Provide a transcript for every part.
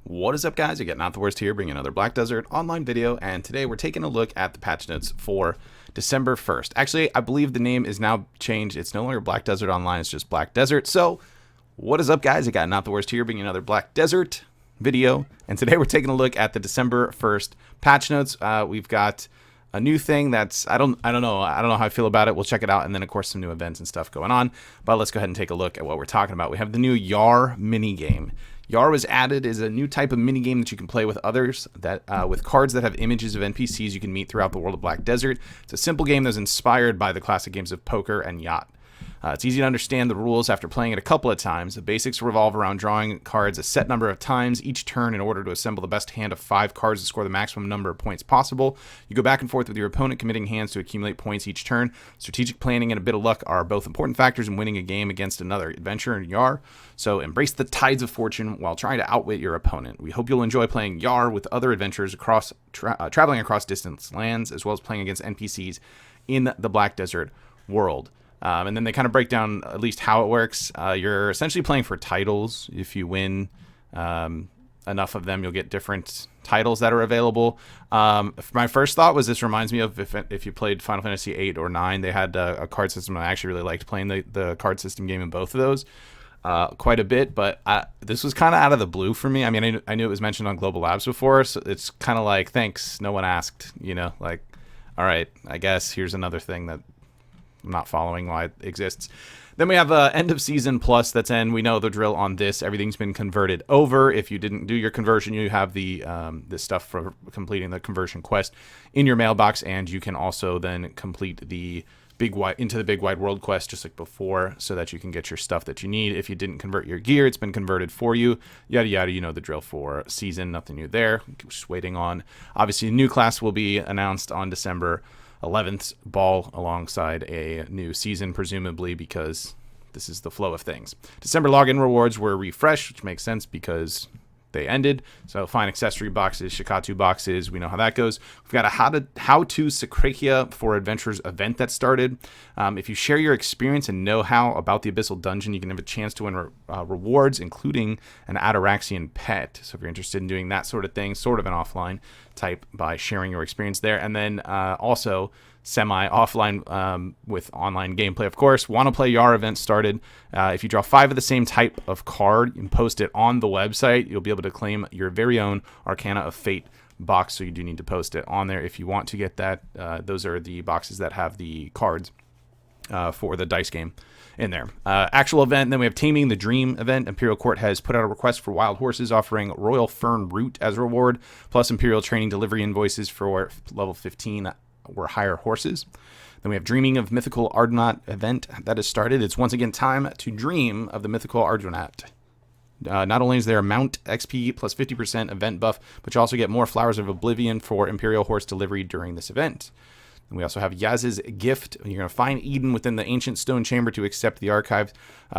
What is up, guys? You got NotTheWorst here, bringing another Black Desert online video, and today we're taking a look at the patch notes for December 1st. Actually, I believe the name is now changed. It's no longer Black Desert Online, it's just Black Desert. So, what is up, guys? You got NotTheWorst here, bringing another Black Desert video, and today we're taking a look at the December 1st patch notes. We've got a new thing that's, I don't know how I feel about it. We'll check it out, and then of course some new events and stuff going on. But let's go ahead and take a look at what we're talking about. We have the new YAR minigame. YAR was added as a new type of minigame that you can play with others, that with cards that have images of NPCs you can meet throughout the world of Black Desert. It's a simple game that's inspired by the classic games of poker and yacht. It's easy to understand the rules after playing it a couple of times. The basics revolve around drawing cards a set number of times each turn in order to assemble the best hand of 5 cards to score the maximum number of points possible. You go back and forth with your opponent, committing hands to accumulate points each turn. Strategic planning and a bit of luck are both important factors in winning a game against another adventurer in YAR. So embrace the tides of fortune while trying to outwit your opponent. We hope you'll enjoy playing YAR with other adventurers across traveling across distant lands, as well as playing against NPCs in the Black Desert world. And then they kind of break down at least how it works. You're essentially playing for titles. If you win enough of them, you'll get different titles that are available. My first thought was this reminds me of if you played Final Fantasy 8 or 9, they had a card system. I actually really liked playing the card system game in both of those quite a bit. But this was kind of out of the blue for me. I mean, I knew it was mentioned on Global Labs before, so it's kind of like, thanks, no one asked, you know, like, all right, I guess here's another thing that I'm not following why it exists. Then we have end of season plus. That's in. We know the drill on this. Everything's been converted over. If you didn't do your conversion, you have the this stuff for completing the conversion quest in your mailbox, and you can also then complete the big wide world quest just like before, so that you can get your stuff that you need. If you didn't convert your gear, it's been converted for you. Yada yada. You know the drill for season. Nothing new there. Just waiting on. Obviously, a new class will be announced on December 11th ball alongside a new season, presumably, because this is the flow of things. December login rewards were refreshed, which makes sense because they ended. So fine accessory boxes, Shikatu boxes, we know how that goes. We've got a how to Hystria for Adventurers event that started. If you share your experience and know-how about the Abyssal Dungeon, you can have a chance to win rewards, including an Ataraxian pet. So if you're interested in doing that sort of thing, sort of an offline type, by sharing your experience there. And then also semi-offline with online gameplay, of course. Want to play YAR event started. If you draw 5 of the same type of card and post it on the website, you'll be able to claim your very own Arcana of Fate box. So you do need to post it on there if you want to get that. Those are the boxes that have the cards for the dice game in there. Actual event, then we have Taming the Dream event. Imperial Court has put out a request for wild horses, offering Royal Fern Root as a reward, plus Imperial Training Delivery invoices for level 15 or higher horses. Then we have Dreaming of Mythical Argonaut event that has started. It's once again time to dream of the Mythical Argonaut. Not only is there a Mount XP plus 50% event buff, but you also get more Flowers of Oblivion for Imperial Horse delivery during this event. And we also have Yaz's Gift. You're going to find Eden within the Ancient Stone Chamber to accept the archive,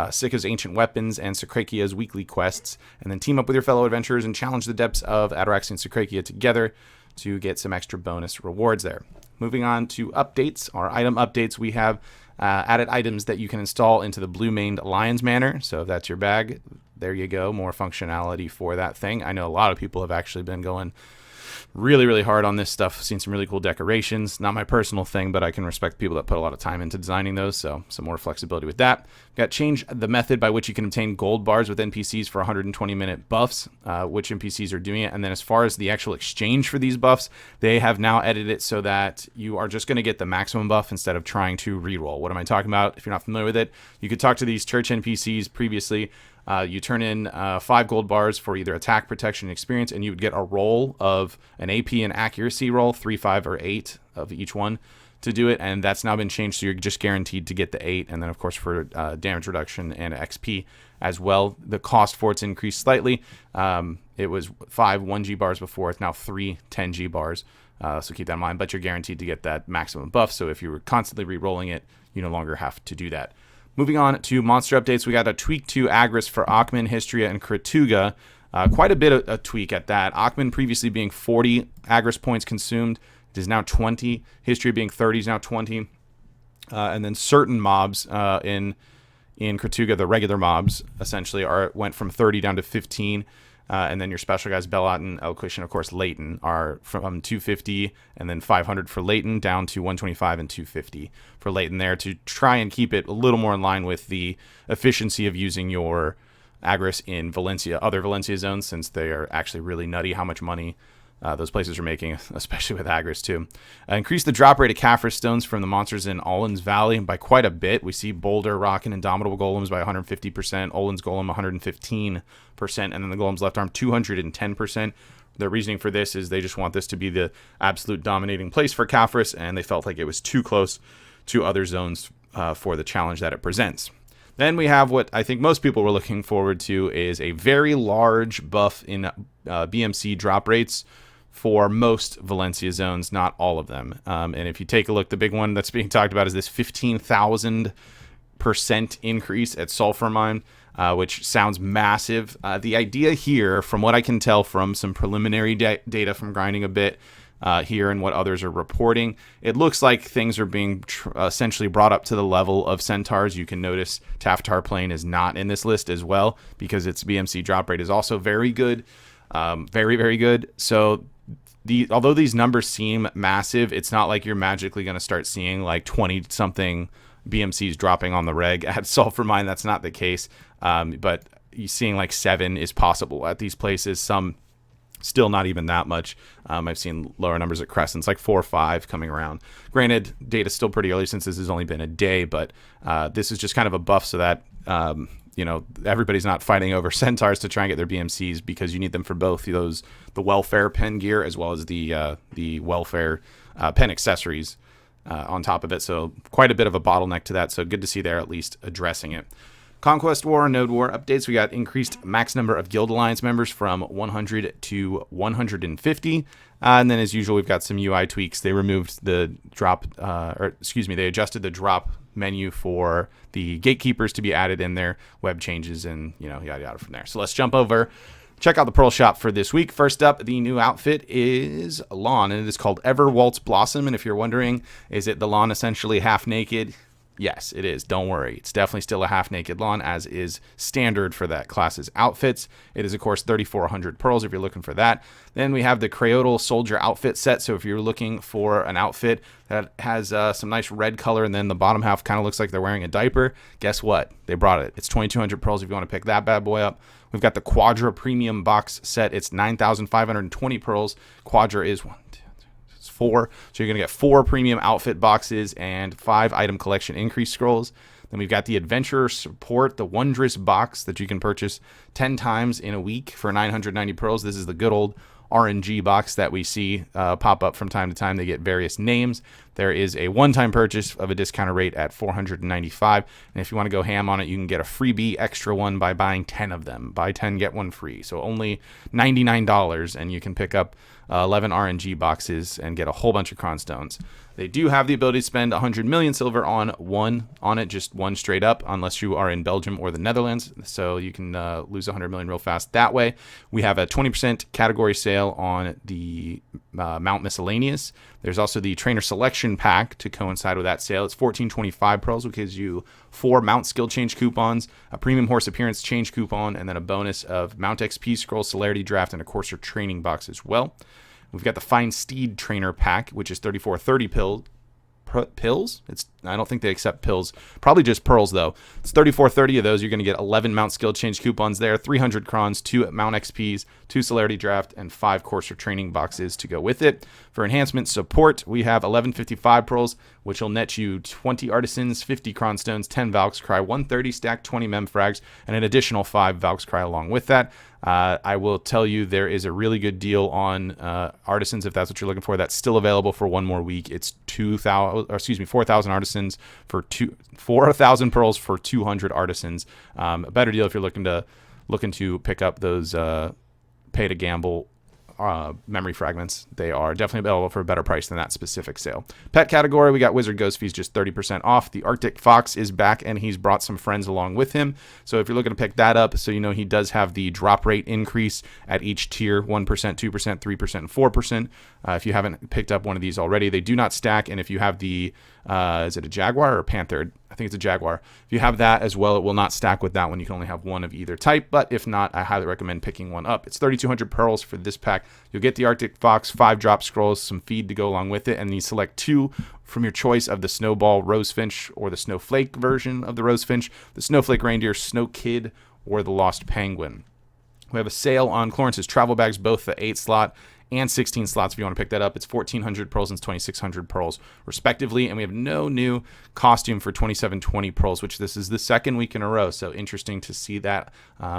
Sika's Ancient Weapons, and Sakrakia's weekly quests. And then team up with your fellow adventurers and challenge the depths of Atarax and Sakrakia together to get some extra bonus rewards there. Moving on to updates, our item updates, we have added items that you can install into the blue-maned Lion's Manor. So if that's your bag, there you go, more functionality for that thing. I know a lot of people have actually been going really hard on this stuff. Seen some really cool decorations. Not my personal thing, but I can respect people that put a lot of time into designing those, so some more flexibility with that. Got change the method by which you can obtain gold bars with NPCs for 120-minute buffs, which NPCs are doing it. And then as far as the actual exchange for these buffs, they have now edited it so that you are just going to get the maximum buff instead of trying to reroll. What am I talking about? If you're not familiar with it, you could talk to these church NPCs previously. You turn in 5 gold bars for either attack, protection, and experience, and you would get a roll of an AP and accuracy roll, 3, 5, or 8 of each one to do it, and that's now been changed, so you're just guaranteed to get the 8, and then of course for damage reduction and XP as well. The cost for it's increased slightly. It was 5 1G bars before, it's now 3 10G bars, so keep that in mind, but you're guaranteed to get that maximum buff, so if you were constantly re-rolling it, you no longer have to do that. Moving on to monster updates, we got a tweak to Agris for Aakman, Hystria-Aakman-Kratuga. Quite a bit of a tweak at that. Aakman previously being 40 Agris points consumed. It is now 20. Hystria being 30 is now 20. And then certain mobs in Kratuga, the regular mobs, essentially went from 30 down to 15. And then your special guys, Bellatin, Elquish, and of course Leighton, are from 250 and then 500 for Leighton down to 125 and 250 for Leighton there, to try and keep it a little more in line with the efficiency of using your Agris in Valencia, other Valencia zones, since they are actually really nutty how much money those places are making, especially with Agris too. Increase the drop rate of Caphras stones from the monsters in Olin's Valley by quite a bit. We see Boulder, Rock, and Indomitable Golems by 150%, Olin's Golem 115%, and then the Golem's left arm 210%. Their reasoning for this is they just want this to be the absolute dominating place for Caphras, and they felt like it was too close to other zones for the challenge that it presents. Then we have what I think most people were looking forward to, is a very large buff in BMC drop rates for most Valencia zones, not all of them. And if you take a look, the big one that's being talked about is this 15,000% increase at Sulphur Mine, which sounds massive. The idea here, from what I can tell from some preliminary data from grinding a bit here and what others are reporting, it looks like things are being essentially brought up to the level of Centaurs. You can notice Taftar Plain is not in this list as well, because its BMC drop rate is also very good. Very, very good. So although these numbers seem massive, it's not like you're magically going to start seeing like 20-something BMCs dropping on the reg at Sulphur Mine. That's not the case. But you seeing like 7 is possible at these places. Some still not even that much. I've seen lower numbers at Crescents, like 4 or 5 coming around. Granted, data's still pretty early since this has only been a day, but this is just kind of a buff so that everybody's not fighting over Centaurs to try and get their BMCs, because you need them for both the welfare pen gear as well as the welfare pen accessories on top of it. So quite a bit of a bottleneck to that. So good to see they're at least addressing it. Conquest War, Node War updates. We got increased max number of Guild Alliance members from 100 to 150. And then as usual, we've got some UI tweaks. They removed the they adjusted the drop menu for the gatekeepers to be added in there, web changes, and yada yada from there. So let's jump over, check out the Pearl Shop for this week. First up, the new outfit is Lawn, and it is called Ever Waltz Blossom. And if you're wondering, is it the Lawn essentially half naked? Yes, it is. Don't worry. It's definitely still a half-naked Lawn, as is standard for that class's outfits. It is, of course, 3,400 pearls if you're looking for that. Then we have the Creodal Soldier outfit set. So if you're looking for an outfit that has some nice red color and then the bottom half kind of looks like they're wearing a diaper, guess what? They brought it. It's 2,200 pearls if you want to pick that bad boy up. We've got the Quadra Premium Box set. It's 9,520 pearls. Quadra is 4, so you're going to get 4 premium outfit boxes and 5 item collection increase scrolls. Then we've got the Adventurer Support, the Wondrous box that you can purchase 10 times in a week for 990 pearls. This is the good old RNG box that we see pop up from time to time. They get various names. There is a one-time purchase of a discounted rate at 495, and if you want to go ham on it, you can get a freebie extra one by buying 10 of them. Buy 10, get one free. So only $99, and you can pick up 11 RNG boxes and get a whole bunch of Cron Stones. They do have the ability to spend 100 million silver on it, just one straight up, unless you are in Belgium or the Netherlands. So you can lose 100 million real fast that way. We have a 20% category sale on the Mount Miscellaneous. There's also the Trainer Selection Pack to coincide with that sale. It's 1425 pearls, which gives you 4 Mount Skill Change coupons, a Premium Horse Appearance Change coupon, and then a bonus of Mount XP Scroll, Celerity Draft, and a Courser Training box as well. We've got the Fine Steed Trainer Pack, which is 3430 pills. I don't think they accept pills. Probably just pearls, though. It's 3430 of those. You're going to get 11 Mount Skill Change coupons there, 300 crons, 2 Mount XPs, 2 Celerity Draft, and 5 Courser Training boxes to go with it. For enhancement support, we have 1155 pearls, which will net you 20 Artisans, 50 Cron Stones, 10 Valk's Cry, 130 stack, 20 Mem Frags, and an additional 5 Valk's Cry along with that. I will tell you there is a really good deal on Artisans if that's what you're looking for. That's still available for one more week. It's 4,000 Artisans for 4,000 pearls for 200 Artisans. A better deal if you're looking to pick up those pay to gamble memory fragments. They are definitely available for a better price than that specific sale. Pet category, we got Wizard Ghost Fees just 30% off. The Arctic Fox is back, and he's brought some friends along with him. So if you're looking to pick that up, so you know he does have the drop rate increase at each tier, 1%, 2%, 3%, and 4%. If you haven't picked up one of these already, they do not stack. And if you have the, is it a Jaguar or a Panther? I think it's a Jaguar. If you have that as well, it will not stack with that one. You can only have one of either type, but if not, I highly recommend picking one up. It's 3,200 pearls for this pack. You'll get the Arctic Fox, 5 drop scrolls, some feed to go along with it, and you select 2 from your choice of the Snowball Rosefinch or the Snowflake version of the Rosefinch, the Snowflake Reindeer, Snow Kid, or the Lost Penguin. We have a sale on Clarence's travel bags, both the 8 slot and 16 slots if you want to pick that up. It's 1,400 pearls and 2,600 pearls respectively, and we have no new costume for 2,720 pearls, which this is the second week in a row, so interesting to see that.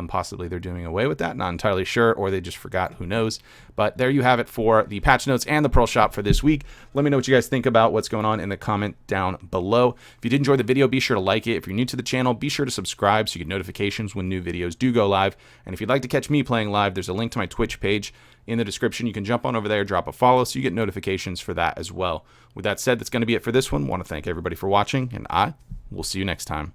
Possibly they're doing away with that, not entirely sure, or they just forgot, who knows. But there you have it for the patch notes and the pearl shop for this week. Let me know what you guys think about what's going on in the comment down below. If you did enjoy the video, be sure to like it. If you're new to the channel, be sure to subscribe so you get notifications when new videos do go live. And if you'd like to catch me playing live, there's a link to my Twitch page in the description. You can jump on over there, drop a follow, so you get notifications for that as well. With that said, that's going to be it for this one. I want to thank everybody for watching, and I will see you next time.